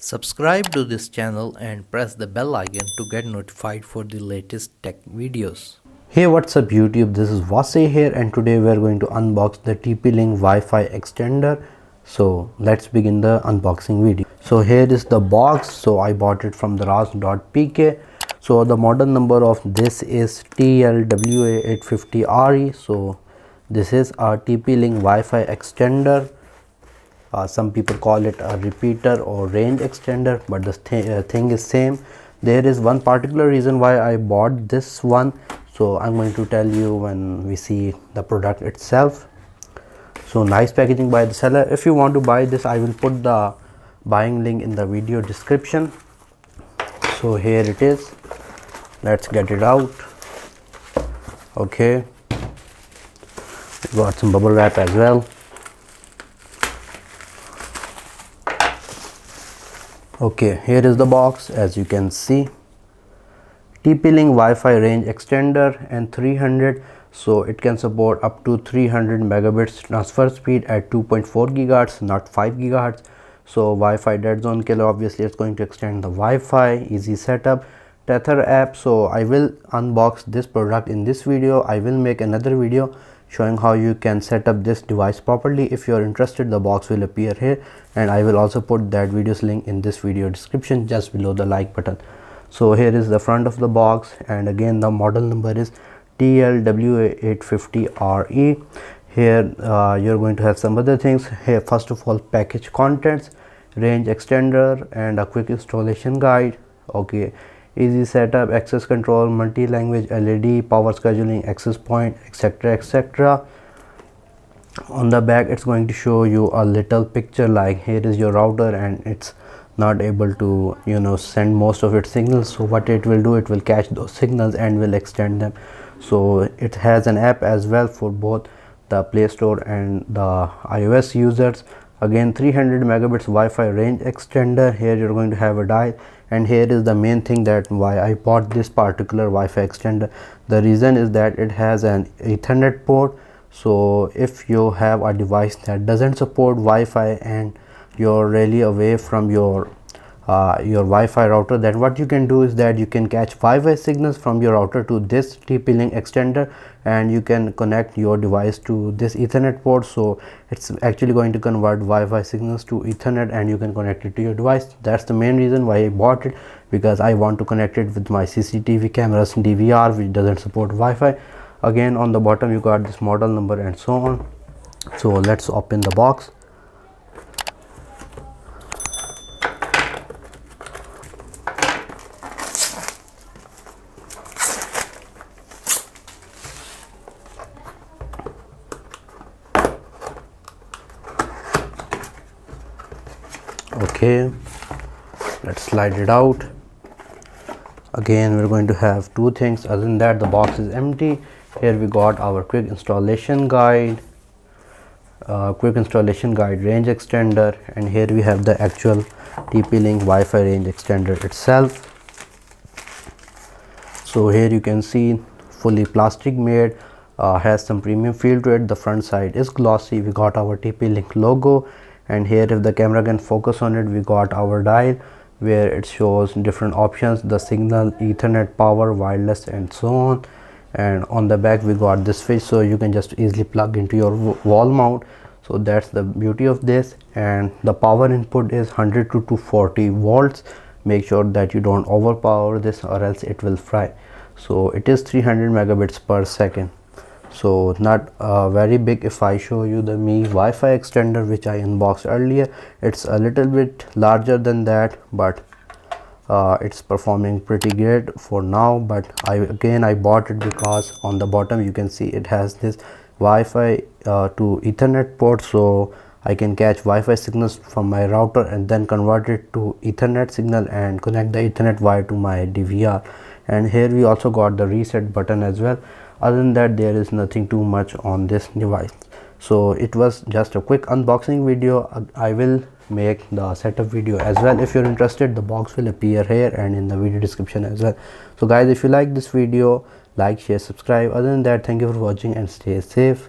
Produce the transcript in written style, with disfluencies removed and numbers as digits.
Subscribe to this channel and press the bell icon to get notified for the latest tech videos. Hey, what's up YouTube, this is Wasay here and today we are going to unbox the TP Link Wi-Fi extender. So let's begin the unboxing video. So here is the box. So I bought it from the ras.pk. So the model number of this is TLWA850RE. So this is a TP Link Wi-Fi extender. Some people call it a repeater or range extender, but the thing is same. There is one particular reason why I bought this one, so I'm going to tell you when we see the product itself. So nice packaging by the seller. If you want to buy this, I will put the buying link in the video description. So here it is. Let's get it out. Okay, we got some bubble wrap as well. Okay, here is the box. As you can see, TP Link Wi-Fi range extender and 300, so it can support up to 300 megabits transfer speed at 2.4 gigahertz, not 5 gigahertz. So Wi-Fi dead zone killer, obviously it's going to extend the Wi-Fi, easy setup, tether app. So I will unbox this product in this video. I will make another video showing how you can set up this device properly. If you are interested, the box will appear here and I will also put that video's link in this video description just below the like button. So here is the front of the box, and again the model number is TLWA850RE. Here you're going to have some other things here. First of all, package contents, range extender and a quick installation guide. Okay, easy setup, access control, multi-language LED, power scheduling, access point, etc, etc. On the back it's going to show you a little picture like here is your router and it's not able to send most of its signals. So what it will do, it will catch those signals and will extend them. So it has an app as well for both the Play Store and the iOS users. Again, 300 megabits Wi-Fi range extender. Here you're going to have a dial, and here is the main thing that why I bought this particular Wi-Fi extender. The reason is that it has an Ethernet port. So if you have a device that doesn't support Wi-Fi and you're really away from your Wi-Fi router, then what you can do is that you can catch Wi-Fi signals from your router to this TP Link extender and you can connect your device to this Ethernet port. So it's actually going to convert Wi-Fi signals to Ethernet and you can connect it to your device. That's the main reason why I bought it, because I want to connect it with my CCTV cameras, DVR, which doesn't support Wi-Fi. Again, on the bottom you got this model number and so on. So let's open the box. Okay, let's slide it out. Again, we're going to have two things. Other than that, the box is empty. Here we got our quick installation guide, range extender, and here we have the actual TP Link Wi-Fi range extender itself. So here you can see fully plastic made, has some premium feel to it. The front side is glossy. We got our TP Link logo, and here if the camera can focus on it, we got our dial where it shows different options, the signal, Ethernet, power, wireless and so on. And on the back we got this switch, so you can just easily plug into your wall mount. So that's the beauty of this. And the power input is 100 to 240 volts. Make sure that you don't overpower this or else it will fry. So it is 300 megabits per second, so not very big. If I show you the Mi Wi-Fi extender which I unboxed earlier, it's a little bit larger than that, but it's performing pretty great for now. But I bought it because on the bottom you can see it has this Wi-Fi to Ethernet port, so I can catch Wi-Fi signals from my router and then convert it to Ethernet signal and connect the Ethernet wire to my DVR. And here we also got the reset button as well. Other than that, there is nothing too much on this device. So it was just a quick unboxing video. I will make the setup video as well. If you're interested, the box will appear here and in the video description as well. So guys, if you like this video, like, share, subscribe. Other than that, thank you for watching and stay safe.